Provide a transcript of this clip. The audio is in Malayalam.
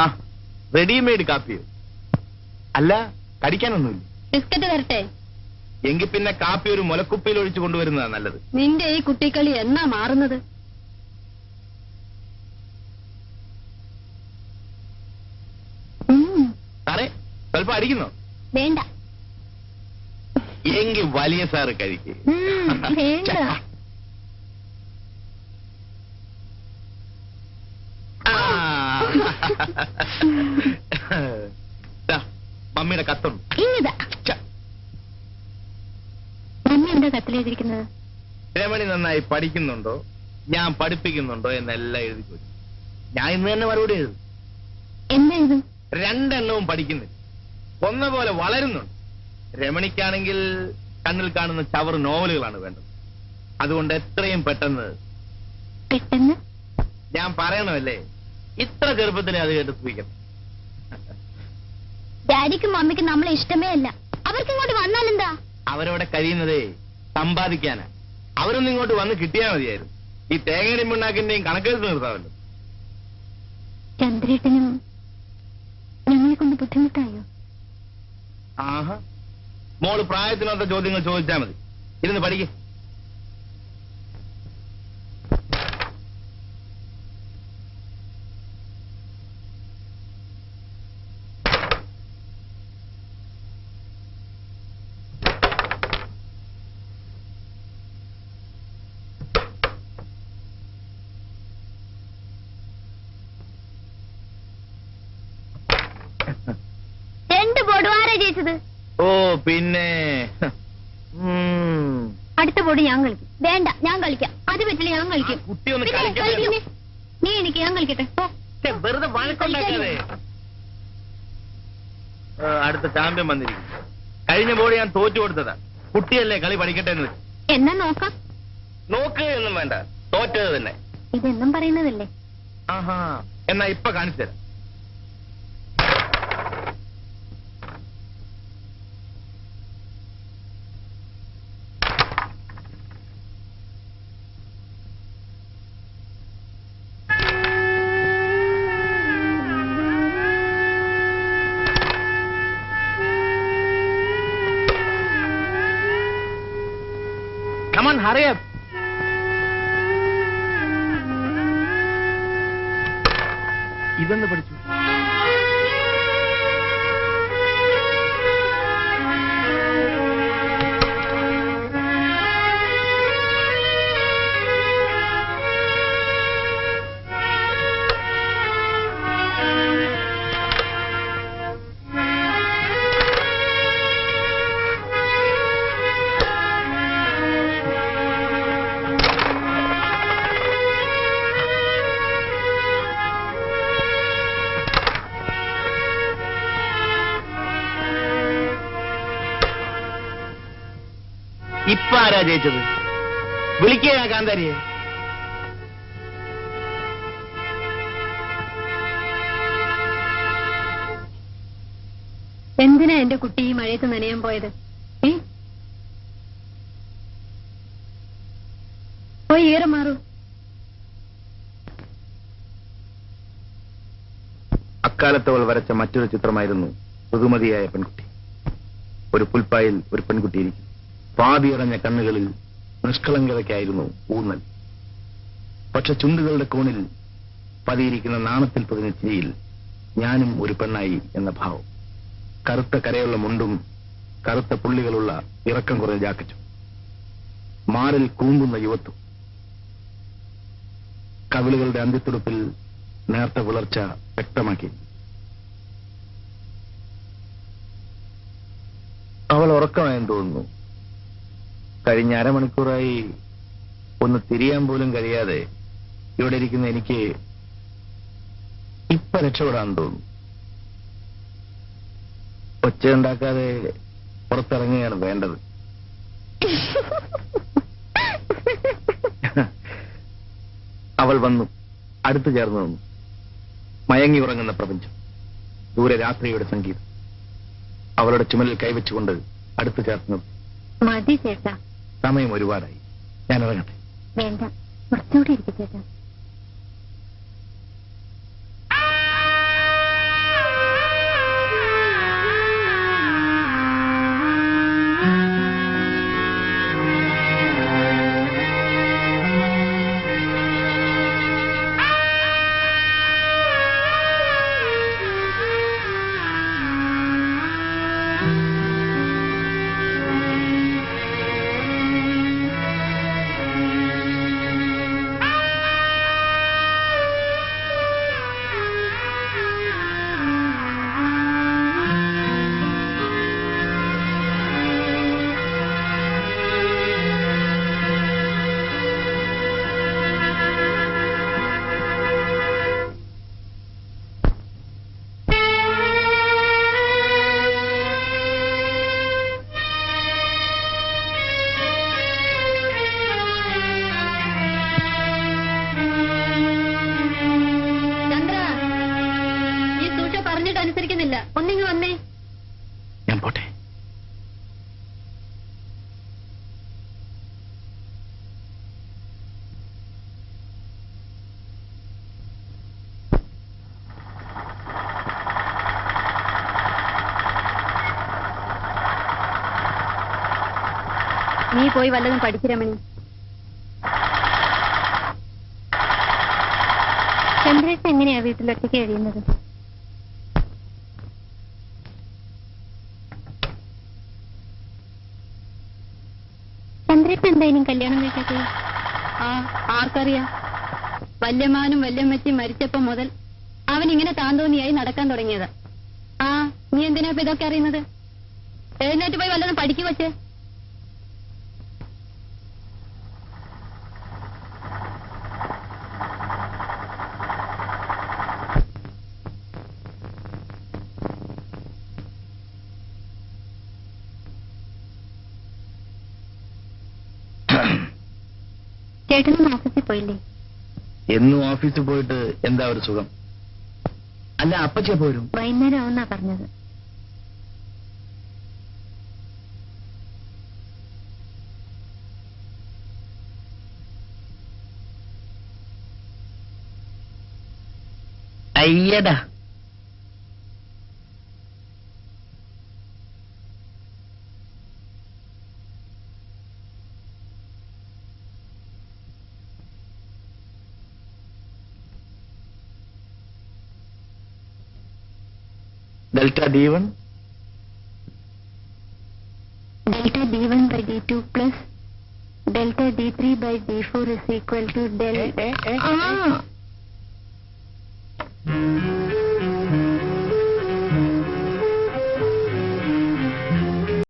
ആ, റെഡിമെയ്ഡ് കാപ്പിയോ? അല്ല, കടിക്കാനൊന്നുമില്ല. ബിസ്ക്കറ്റ് തരട്ടെ? എങ്കിൽ പിന്നെ കാപ്പി ഒരു മുലക്കുപ്പിയിൽ ഒഴിച്ചു കൊണ്ടുവരുന്നതാ നല്ലത്. നിന്റെ ഈ കുട്ടിക്കളി എന്നാ മാറുന്നത്? സാറേ, സ്വല്പം അടിക്കുന്നോ? വേണ്ട. എങ്കിൽ വലിയ സാറ് കഴിക്കേ. വേണ്ട. മമ്മിയുടെ കത്തുണ്ട്. മമ്മി എന്താ കത്തിലെഴുതിയിരിക്കുന്നത്? രമണി നന്നായി പഠിക്കുന്നുണ്ടോ, ഞാൻ പഠിപ്പിക്കുന്നുണ്ടോ എന്നെല്ലാം എഴുതി കൊടുക്കും. ഞാൻ ഇന്ന് തന്നെ മറുപടി എഴുതും. എന്താ? രണ്ടെണ്ണവും പഠിക്കുന്നില്ല, ഒന്ന പോലെ വളരുന്നുണ്ട്. രമണിക്കാണെങ്കിൽ കണ്ണിൽ കാണുന്ന ചവറ് നോവലുകളാണ് വേണ്ടത്. അതുകൊണ്ട് എത്രയും പെട്ടെന്ന് ഞാൻ പറയണമല്ലേ, ഇത്ര ചെറുപ്പത്തിനെ അത് കേട്ട് സൂഹിക്കണം. ഡാഡിക്കും മമ്മിക്കും നമ്മളെ ഇഷ്ടമേ അല്ല. അവർക്ക് ഇങ്ങോട്ട് വന്നാലെന്താ? അവരവിടെ കഴിയുന്നതേ സമ്പാദിക്കാനാ. അവരൊന്നും ഇങ്ങോട്ട് വന്ന് കിട്ടിയാൽ മതിയായിരുന്നു. ഈ തേങ്ങയുടെയും പിണ്ണാക്കിന്റെയും കണക്കെടുത്ത് നിർത്താമല്ലോ. ചന്ദ്രേട്ടനും ഞങ്ങളെ കൊണ്ട് ബുദ്ധിമുട്ടായോ? ആഹാ, മോള് പ്രായത്തിനൊത്ത ചോദ്യങ്ങൾ ചോദിച്ചാൽ മതി. ഇരുന്ന് പഠിക്കേ. ഓ പിന്നെ അടുത്ത ബോർഡ് ഞാൻ കളിക്കും. വേണ്ട, ഞാൻ കളിക്കാം. അത് പറ്റില്ല, ഞാൻ കളിക്കും. നീ എനിക്ക്, ഞാൻ കളിക്കട്ടെ. വെറുതെ വഴക്കുണ്ടാക്കാതെ. അടുത്ത ചാമ്പ്യൻ വന്നിരിക്കും. കഴിഞ്ഞ ബോർഡ് ഞാൻ തോറ്റു കൊടുത്തതാ. കുട്ടിയല്ലേ, കളി പഠിക്കട്ടെ എന്ന് വെച്ചു. എന്നാ നോക്കാം. നോക്ക് എന്നും വേണ്ട, തോറ്റത് തന്നെ. ഇതെന്നും പറയുന്നതല്ലേ? ആഹാ, എന്നാ ഇപ്പൊ കാണിച്ചു തരാം. Come on, hurry up. ഇതെന്ന് പഠിച്ചു. ഇപ്പൊ ആരാ ജയിച്ചത്? വിളിക്കുക കാന്താരിയെ. എന്തിനാ എന്റെ കുട്ടി ഈ മഴയത്ത് നനയാൻ പോയത്? പോയി ഏറെ മാറൂ. അക്കാലത്ത് അവൾ വരച്ച മറ്റൊരു ചിത്രമായിരുന്നു ഋതുമതിയായ പെൺകുട്ടി. ഒരു പുൽപ്പായിൽ ഒരു പെൺകുട്ടി ഇരിക്കും. പാതിയടഞ്ഞ കണ്ണുകളിൽ നിഷ്കളങ്കതയ്ക്കായിരുന്നു ഊന്നൽ. പക്ഷെ ചുണ്ടുകളുടെ കോണിൽ പതിയിരിക്കുന്ന നാണത്തിൽ പൊതിഞ്ഞ ചിരിയിൽ ഞാനും ഒരു പെണ്ണായി എന്ന ഭാവം. കറുത്ത കരയുള്ള മുണ്ടും കറുത്ത പുള്ളികളുള്ള ഇറക്കം കുറഞ്ഞ ജാക്കറ്റും, മാറിൽ കൂമ്പുന്ന യുവത്വം, കവിളുകളുടെ അന്ത്യത്തുടുപ്പിൽ നേർത്ത വിളർച്ച വ്യക്തമാക്കി. അവൾ ഉറക്കമായെന്ന് തോന്നുന്നു. കഴിഞ്ഞ അരമണിക്കൂറായി ഒന്ന് തിരിയാൻ പോലും കഴിയാതെ ഇവിടെ ഇരിക്കുന്ന എനിക്ക് ഇപ്പൊ രക്ഷപ്പെടാൻ തോന്നുന്നു. ഒച്ചയുണ്ടാക്കാതെ പുറത്തിറങ്ങുകയാണ് വേണ്ടത്. അവൾ വന്നു, അടുത്തു ചേർന്ന് നിന്നു. മയങ്ങി ഉറങ്ങുന്ന പ്രപഞ്ചം, ദൂരെ രാത്രിയുടെ സംഗീതം. അവളുടെ ചുമലിൽ കൈവച്ചുകൊണ്ട് അടുത്തു ചേർന്ന് മതി ചേട്ടാ, സമയം ഒരുപാടായി, ഞാൻ ഇറങ്ങട്ടെ. വേണ്ട, കുറച്ചുകൂടി ഇരിക്കും ചേട്ടാ. നീ പോയി വല്ലതും പഠിച്ചു രമണി. ചന്ദ്രേട്ടൻ എങ്ങനെയാ വീട്ടിലൊറ്റയ്ക്ക് കഴിയുന്നത്? ചന്ദ്രേട്ടൻ എന്താ ഇനിയും കല്യാണം കഴിക്കാത്തത്? ആർക്കറിയാം. വല്യമാനും വല്യമ്മച്ചും മരിച്ചപ്പോ മുതൽ അവൻ ഇങ്ങനെ താന്തോന്നിയായി നടക്കാൻ തുടങ്ങിയത്. നീ എന്തിനാ ഇപ്പൊ ഇതൊക്കെ അറിയുന്നത്? എഴുന്നേറ്റ് പോയി വല്ലതും പഠിക്കു വച്ചേ. ചേട്ടനും ഓഫീസിൽ പോയില്ലേ? എന്നും ഓഫീസിൽ പോയിട്ട് എന്താ ഒരു സുഖം? അല്ല, അപ്പച്ചേ പോരും. വൈകുന്നേരം ആവുന്നാ പറഞ്ഞത്. അയ്യടാ, delta d1 delta d1 by d2 plus delta d3 by d4 is equal to delta